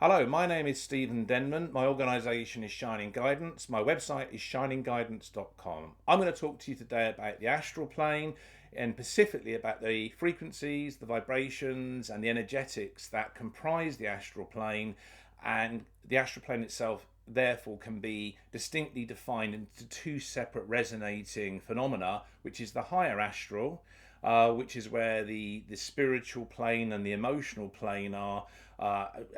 Hello, my name is Stephen Denman. My organisation is Shining Guidance. My website is shiningguidance.com. I'm going to talk to you today about the astral plane and specifically about the frequencies, the vibrations, and the energetics that comprise the astral plane. And the astral plane itself, therefore, can be distinctly defined into two separate resonating phenomena, which is the higher astral, which is where the spiritual plane and the emotional plane are,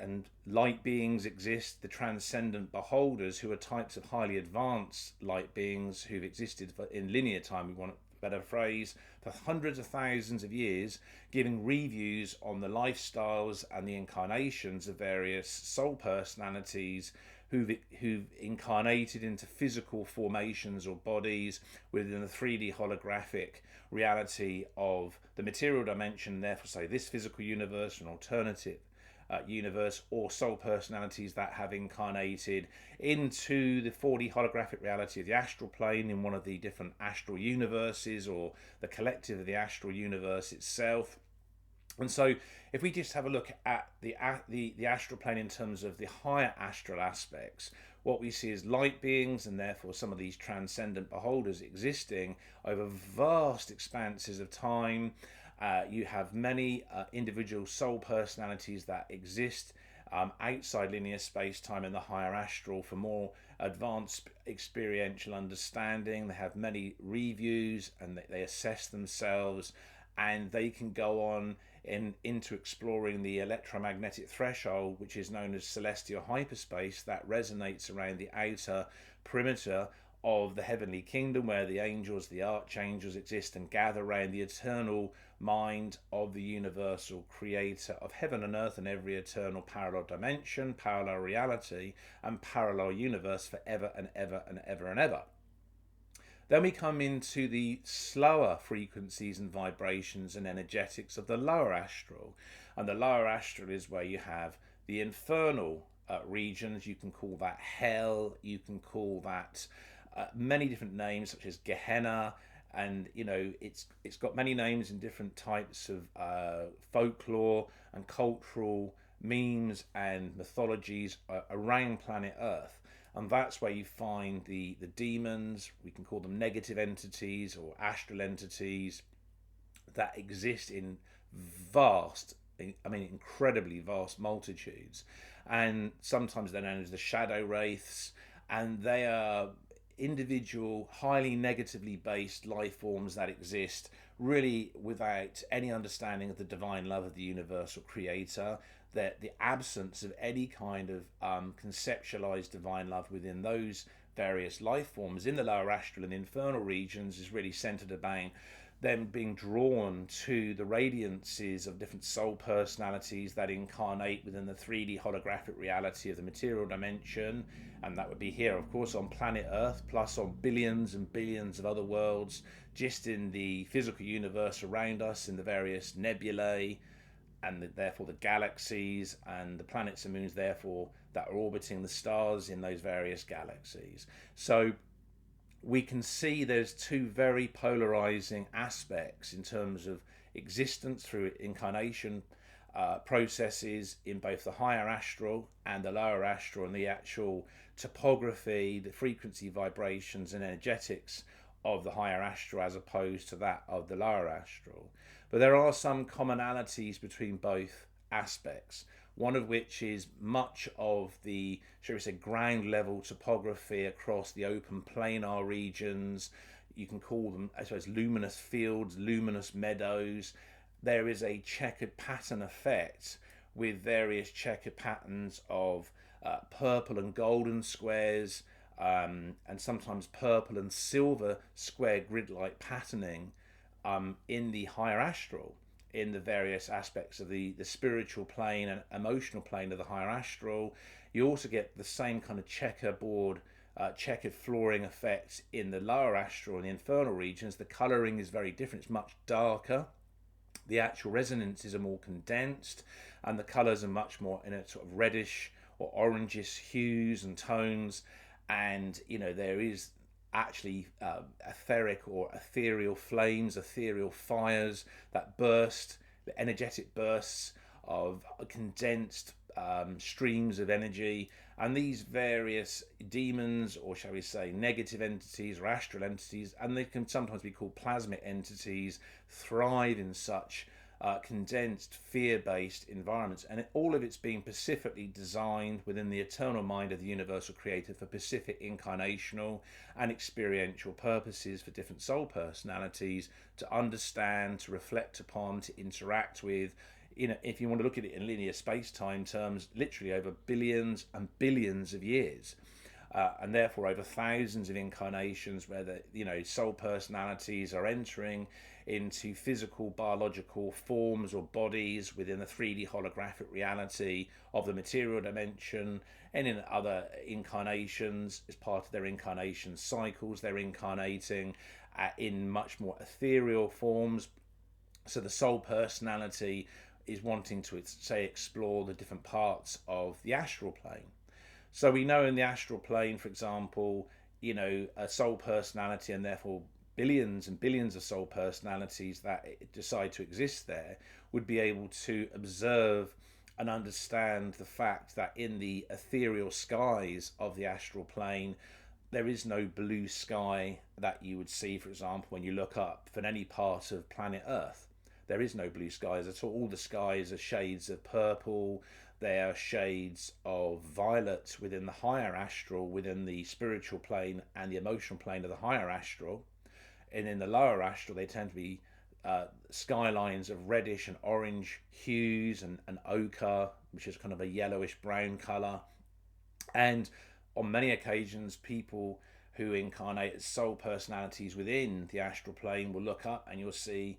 and light beings exist, the transcendent beholders, who are types of highly advanced light beings who've existed in linear time, we want a better phrase, for hundreds of thousands of years, giving reviews on the lifestyles and the incarnations of various soul personalities who've incarnated into physical formations or bodies within the 3D holographic reality of the material dimension, therefore say this physical universe, an alternative universe, or soul personalities that have incarnated into the 4D holographic reality of the astral plane in one of the different astral universes, or the collective of the astral universe itself. And so, if we just have a look at the astral plane in terms of the higher astral aspects, what we see is light beings, and therefore some of these transcendent beholders existing over vast expanses of time. You have many individual soul personalities that exist outside linear space time in the higher astral for more advanced experiential understanding. They have many reviews and they assess themselves, and they can go on into exploring the electromagnetic threshold, which is known as celestial hyperspace, that resonates around the outer perimeter of the heavenly kingdom, where the angels, the archangels exist and gather around the eternal mind of the universal creator of heaven and earth and every eternal parallel dimension, parallel reality, and parallel universe forever and ever and ever and ever. Then we come into the slower frequencies and vibrations and energetics of the lower astral. And the lower astral is where you have the infernal regions. You can call that hell, you can call that many different names, such as Gehenna, and it's got many names in different types of folklore and cultural memes and mythologies around planet Earth. And that's where you find the demons. We can call them negative entities or astral entities that exist in vast, incredibly vast multitudes. And sometimes they're known as the shadow wraiths, and they are individual, highly negatively based life forms that exist really without any understanding of the divine love of the universal creator. That the absence of any kind of conceptualized divine love within those various life forms in the lower astral and infernal regions is really centered about them being drawn to the radiances of different soul personalities that incarnate within the 3D holographic reality of the material dimension. And that would be here, of course, on planet Earth, plus on billions and billions of other worlds, just in the physical universe around us, in the various nebulae, and therefore the galaxies and the planets and moons, therefore, that are orbiting the stars in those various galaxies. So we can see there's two very polarizing aspects in terms of existence through incarnation processes in both the higher astral and the lower astral, and the actual topography, the frequency, vibrations, and energetics of the higher astral as opposed to that of the lower astral. But there are some commonalities between both aspects, one of which is much of the, shall we say, ground level topography across the open planar regions. You can call them, I suppose, luminous fields, luminous meadows. There is a checkered pattern effect with various checkered patterns of purple and golden squares, and sometimes purple and silver square grid-like patterning in the higher astral, in the various aspects of the spiritual plane and emotional plane of the higher astral. You also get the same kind of checkerboard, checkered flooring effect in the lower astral and the infernal regions. The colouring is very different, it's much darker. The actual resonances are more condensed, and the colours are much more in a sort of reddish or orangish hues and tones. And there is actually etheric or ethereal flames, ethereal fires that burst, the energetic bursts of condensed streams of energy, and these various demons, or shall we say negative entities or astral entities, and they can sometimes be called plasmic entities, thrive in such condensed fear-based environments, and all of it's being specifically designed within the eternal mind of the universal creator for specific incarnational and experiential purposes for different soul personalities to understand, to reflect upon, to interact with. If you want to look at it in linear space-time terms, literally over billions and billions of years, and therefore over thousands of incarnations where the soul personalities are entering into physical biological forms or bodies within the 3D holographic reality of the material dimension, and in other incarnations as part of their incarnation cycles they're incarnating in much more ethereal forms. So the soul personality is wanting to, say, explore the different parts of the astral plane. So we know in the astral plane, for example, a soul personality, and therefore billions and billions of soul personalities that decide to exist there, would be able to observe and understand the fact that in the ethereal skies of the astral plane, there is no blue sky that you would see, for example, when you look up from any part of planet Earth. There is no blue skies at all. All the skies are shades of purple. They are shades of violet within the higher astral, within the spiritual plane and the emotional plane of the higher astral. And in the lower astral, they tend to be skylines of reddish and orange hues and ochre, which is kind of a yellowish brown colour. And on many occasions, people who incarnate as soul personalities within the astral plane will look up and you'll see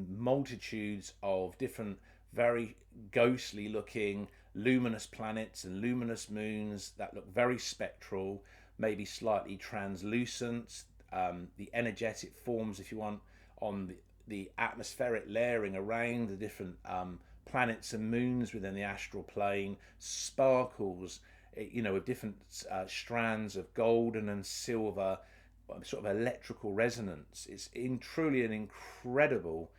multitudes of different very ghostly looking luminous planets and luminous moons that look very spectral, maybe slightly translucent. The energetic forms, if you want, on the atmospheric layering around the different planets and moons within the astral plane sparkles, with different strands of golden and silver sort of electrical resonance. It's truly an incredible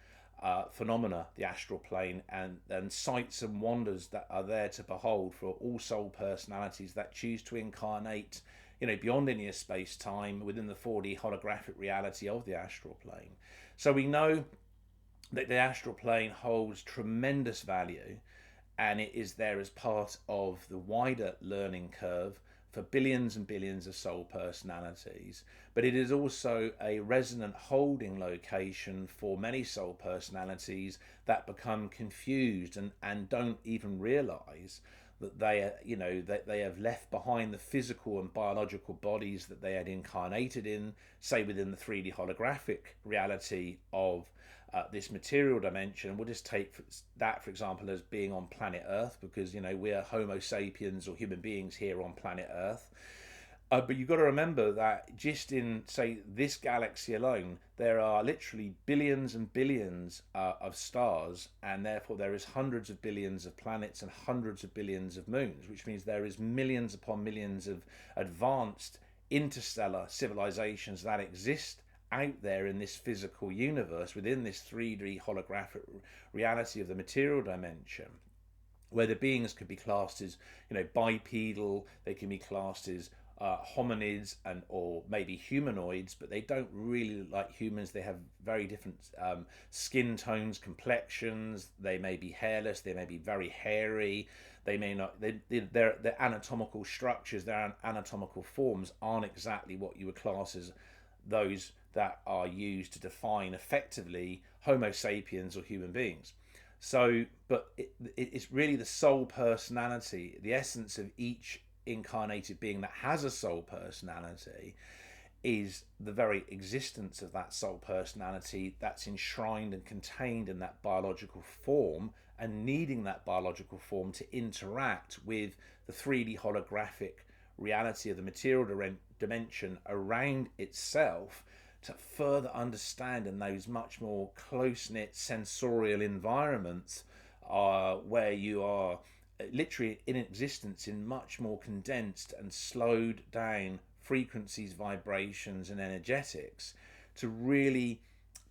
phenomena, the astral plane, and sights and wonders that are there to behold for all soul personalities that choose to incarnate beyond linear space-time within the 4D holographic reality of the astral plane. So we know that the astral plane holds tremendous value, and it is there as part of the wider learning curve for billions and billions of soul personalities, but it is also a resonant holding location for many soul personalities that become confused and don't even realize that they have left behind the physical and biological bodies that they had incarnated in, say within the 3D holographic reality of this material dimension. We'll just take that, for example, as being on planet Earth, because we are Homo sapiens or human beings here on planet Earth. But you've got to remember that just in, say, this galaxy alone, there are literally billions and billions of stars, and therefore there is hundreds of billions of planets and hundreds of billions of moons, which means there is millions upon millions of advanced interstellar civilizations that exist out there in this physical universe, within this 3D holographic reality of the material dimension, where the beings could be classed as bipedal, they can be classed as hominids or maybe humanoids, but they don't really look like humans. They have very different skin tones, complexions. They may be hairless, they may be very hairy, they may not, their anatomical structures, their anatomical forms aren't exactly what you would class as those that are used to define effectively Homo sapiens or human beings. So, but it's really the soul personality, the essence of each incarnated being that has a soul personality, is the very existence of that soul personality that's enshrined and contained in that biological form, and needing that biological form to interact with the 3D holographic reality of the material dimension around itself, to further understand in those much more close-knit sensorial environments where you are literally in existence in much more condensed and slowed down frequencies, vibrations and energetics, to really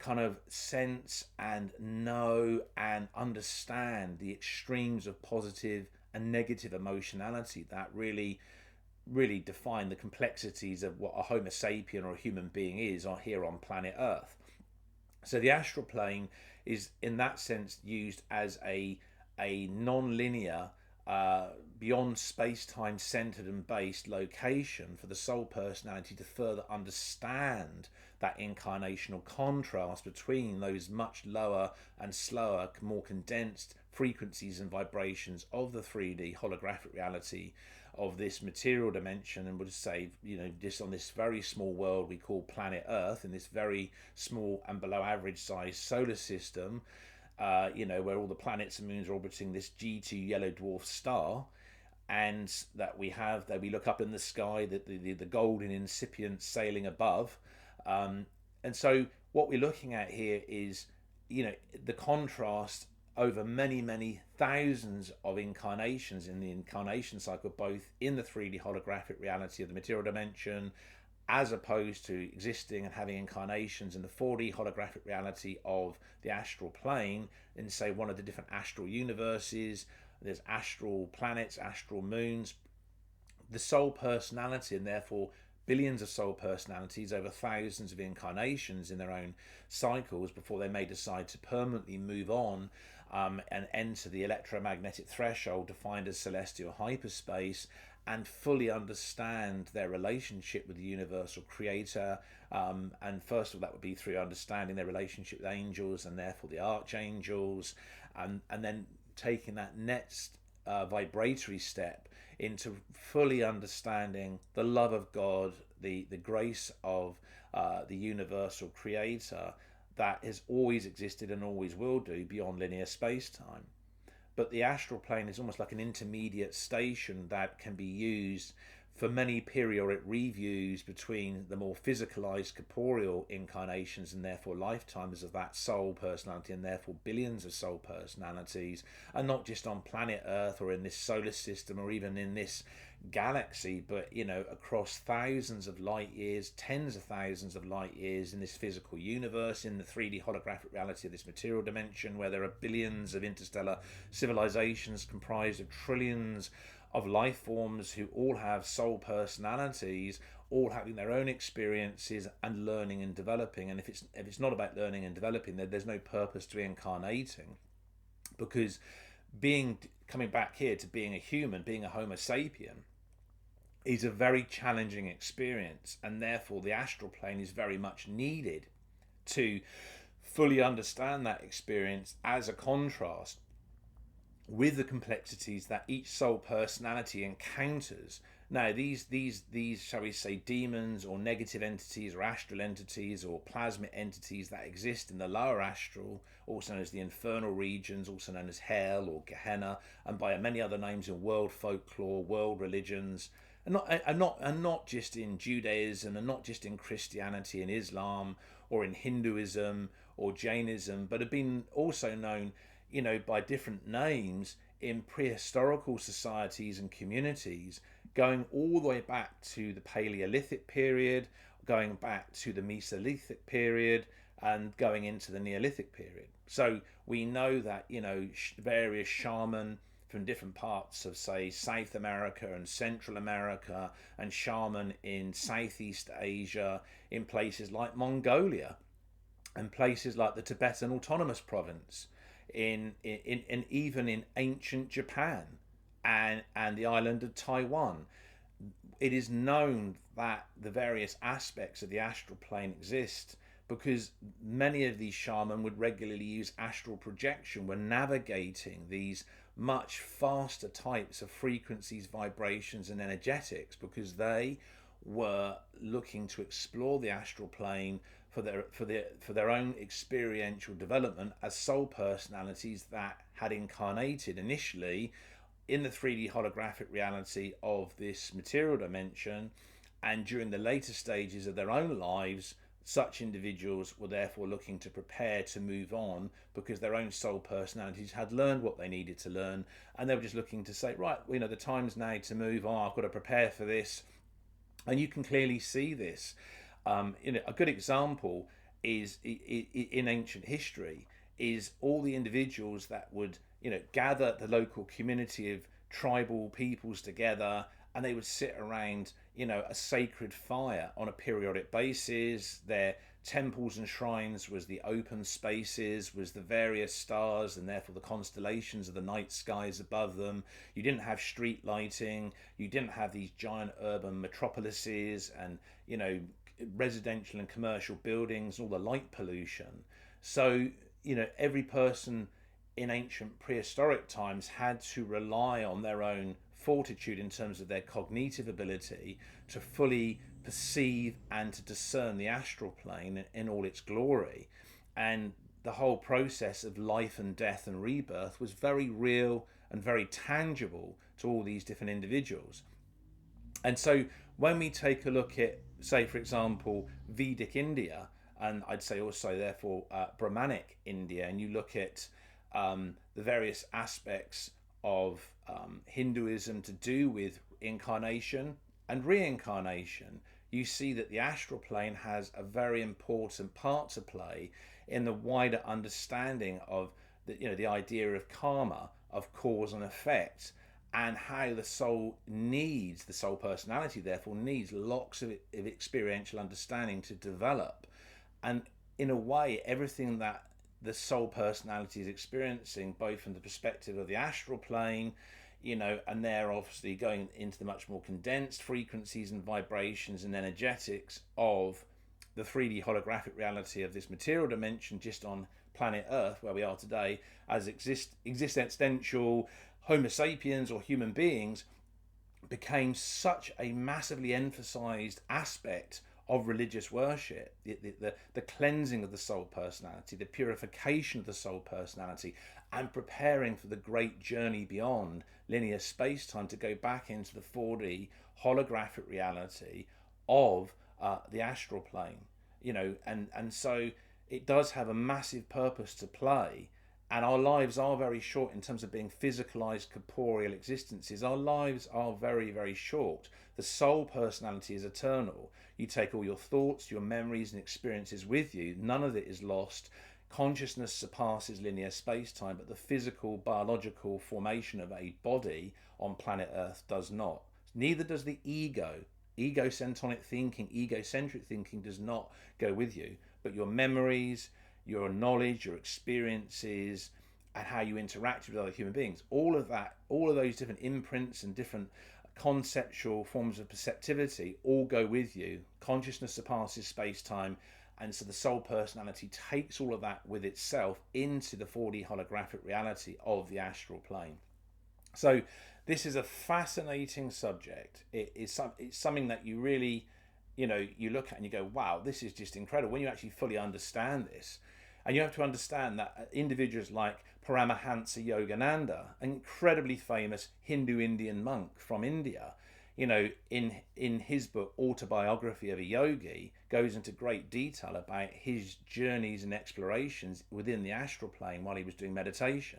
kind of sense and know and understand the extremes of positive and negative emotionality that really define the complexities of what a Homo sapien or a human being is here on planet Earth. So the astral plane is, in that sense, used as a non-linear, beyond space-time centered and based location for the soul personality to further understand that incarnational contrast between those much lower and slower, more condensed frequencies and vibrations of the 3D holographic reality of this material dimension, and would say, just on this very small world we call planet Earth, in this very small and below average size solar system, where all the planets and moons are orbiting this G2 yellow dwarf star, and that we look up in the sky, the golden incipient sailing above. And so what we're looking at here is, the contrast over many, many thousands of incarnations in the incarnation cycle, both in the 3D holographic reality of the material dimension, as opposed to existing and having incarnations in the 4D holographic reality of the astral plane, in, say, one of the different astral universes. There's astral planets, astral moons. The soul personality, and therefore billions of soul personalities over thousands of incarnations in their own cycles before they may decide to permanently move on, and enter the electromagnetic threshold defined as celestial hyperspace, and fully understand their relationship with the universal creator. And first of all, that would be through understanding their relationship with angels and therefore the archangels, and then taking that next vibratory step into fully understanding the love of God, the grace of the universal creator that has always existed and always will do beyond linear space-time. But the astral plane is almost like an intermediate station that can be used for many periodic reviews between the more physicalized corporeal incarnations and therefore lifetimes of that soul personality, and therefore billions of soul personalities, and not just on planet Earth or in this solar system or even in this galaxy, but across thousands of light years, tens of thousands of light years in this physical universe, in the 3D holographic reality of this material dimension, where there are billions of interstellar civilizations comprised of trillions of life forms who all have soul personalities, all having their own experiences and learning and developing. And if it's not about learning and developing, then there's no purpose to incarnating, because coming back here to being a human, being a Homo sapien, is a very challenging experience, and therefore the astral plane is very much needed to fully understand that experience as a contrast with the complexities that each soul personality encounters. Now, these shall we say demons or negative entities or astral entities or plasmic entities that exist in the lower astral, also known as the infernal regions, also known as hell or Gehenna, and by many other names in world folklore, world religions, and not just in Judaism, and not just in Christianity and Islam or in Hinduism or Jainism, but have been also known, by different names in prehistorical societies and communities, going all the way back to the Paleolithic period, going back to the Mesolithic period, and going into the Neolithic period. So we know that, various shaman from different parts of, say, South America and Central America, and shaman in Southeast Asia, in places like Mongolia, and places like the Tibetan Autonomous Province, in even in ancient Japan and the island of Taiwan. It is known that the various aspects of the astral plane exist because many of these shaman would regularly use astral projection when navigating these much faster types of frequencies, vibrations and energetics, because they were looking to explore the astral plane for their own experiential development as soul personalities that had incarnated initially in the 3D holographic reality of this material dimension, and during the later stages of their own lives, such individuals were therefore looking to prepare to move on because their own soul personalities had learned what they needed to learn, and they were just looking to say, right, the time's now to move on. I've got to prepare for this. And you can clearly see this. A good example in ancient history is all the individuals that would, gather the local community of tribal peoples together, and they would sit around, a sacred fire on a periodic basis. Their temples and shrines was the open spaces, was the various stars and therefore the constellations of the night skies above them. You didn't have street lighting, you didn't have these giant urban metropolises and, residential and commercial buildings, all the light pollution. So, every person in ancient prehistoric times had to rely on their own fortitude in terms of their cognitive ability to fully perceive and to discern the astral plane in all its glory. And the whole process of life and death and rebirth was very real and very tangible to all these different individuals. And so when we take a look at, say, for example, Vedic India, and I'd say also, therefore, Brahmanic India, and you look at the various aspects of Hinduism to do with incarnation and reincarnation, you see that the astral plane has a very important part to play in the wider understanding of the idea of karma, of cause and effect, and how the soul personality therefore needs lots of experiential understanding to develop. And in a way, everything that the soul personality is experiencing, both from the perspective of the astral plane, and they're obviously going into the much more condensed frequencies and vibrations and energetics of the 3D holographic reality of this material dimension just on planet Earth, where we are today, as existential Homo sapiens or human beings, became such a massively emphasized aspect of religious worship, the cleansing of the soul personality, the purification of the soul personality, and preparing for the great journey beyond linear space-time to go back into the 4D holographic reality of the astral plane. And so it does have a massive purpose to play. And our lives are very short in terms of being physicalized, corporeal existences. Our lives are very, very short. The soul personality is eternal. You take all your thoughts, your memories and experiences with you. None of it is lost. Consciousness surpasses linear space-time, but the physical, biological formation of a body on planet Earth does not. Neither does the ego. Egocentric thinking does not go with you. But your memories, your knowledge, your experiences, and how you interact with other human beings, all of those different imprints and different conceptual forms of perceptivity all go with you. Consciousness surpasses space-time, and so the soul personality takes all of that with itself into the 4D holographic reality of the astral plane. So this is a fascinating subject. It's something that you really, you look at and you go, wow, this is just incredible when you actually fully understand this. And you have to understand that individuals like Paramahansa Yogananda, an incredibly famous Hindu-Indian monk from India, in his book Autobiography of a Yogi, goes into great detail about his journeys and explorations within the astral plane while he was doing meditation.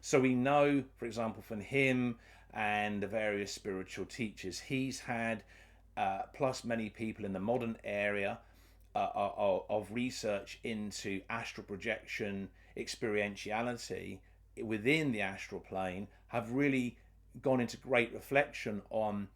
So we know, for example, from him and the various spiritual teachers he's had, plus many people in the modern area of research into astral projection, experientiality within the astral plane, have really gone into great reflection on,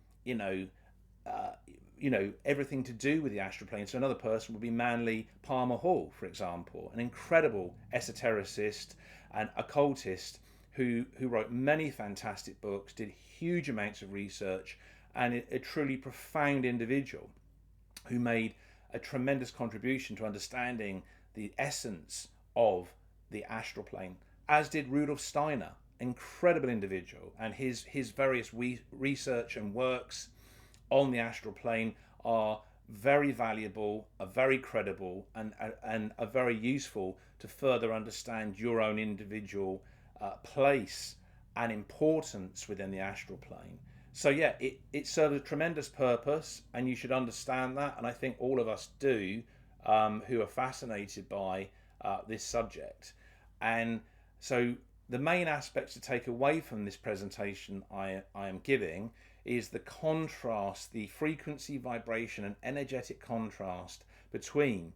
everything to do with the astral plane. So another person would be Manly Palmer Hall, for example, an incredible esotericist and occultist who wrote many fantastic books, did huge amounts of research, and a truly profound individual who made a tremendous contribution to understanding the essence of the astral plane, as did Rudolf Steiner, incredible individual, and his various research and works on the astral plane are very valuable, are very credible, and are very useful to further understand your own individual place and importance within the astral plane. So yeah, it serves a tremendous purpose, and you should understand that, and I think all of us do, who are fascinated by this subject. And so the main aspects to take away from this presentation I am giving is the contrast, the frequency, vibration and energetic contrast between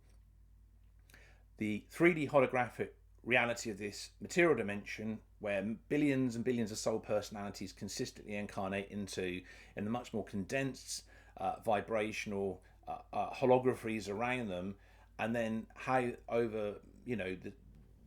the 3D holographic reality of this material dimension, where billions and billions of soul personalities consistently incarnate into, in the much more condensed vibrational holographies around them, and then how over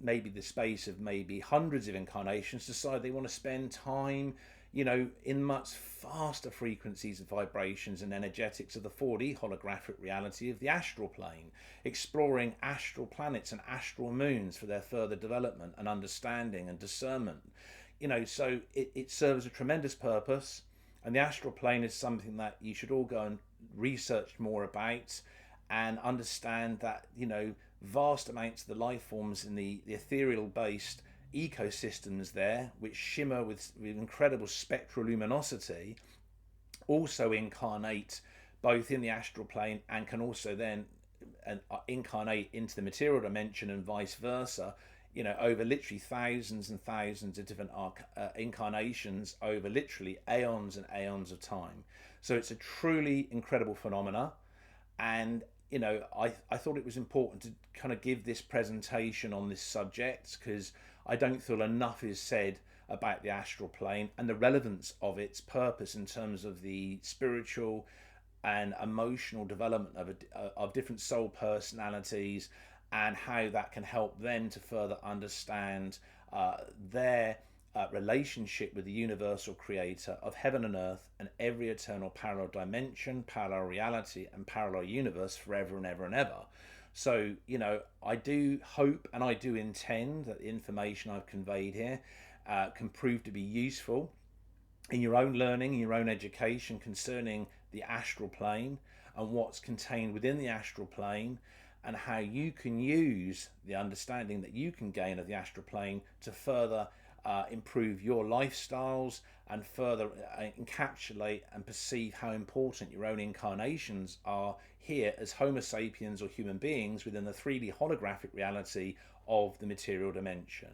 maybe the space of maybe hundreds of incarnations decide they want to spend time in much faster frequencies and vibrations and energetics of the 4D holographic reality of the astral plane, exploring astral planets and astral moons for their further development and understanding and discernment. So it serves a tremendous purpose, and the astral plane is something that you should all go and research more about and understand that, vast amounts of the life forms in the ethereal based ecosystems there, which shimmer with incredible spectral luminosity, also incarnate both in the astral plane and can also then incarnate into the material dimension and vice versa, over literally thousands and thousands of different incarnations over literally aeons and aeons of time. So it's a truly incredible phenomena. And I thought it was important to kind of give this presentation on this subject, because I don't feel enough is said about the astral plane and the relevance of its purpose in terms of the spiritual and emotional development of different soul personalities, and how that can help them to further understand their relationship with the universal creator of heaven and earth and every eternal parallel dimension, parallel reality, and parallel universe forever and ever and ever. So, I do hope and I do intend that the information I've conveyed here can prove to be useful in your own learning, in your own education concerning the astral plane and what's contained within the astral plane, and how you can use the understanding that you can gain of the astral plane to further improve your lifestyles and further encapsulate and perceive how important your own incarnations are here as Homo sapiens or human beings within the 3D holographic reality of the material dimension.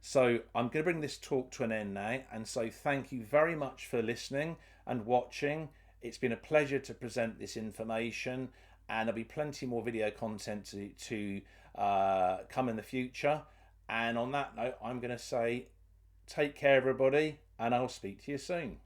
So I'm going to bring this talk to an end now, and so thank you very much for listening and watching. It's been a pleasure to present this information, and there'll be plenty more video content to come in the future. And on that note, I'm going to say take care, everybody, and I'll speak to you soon.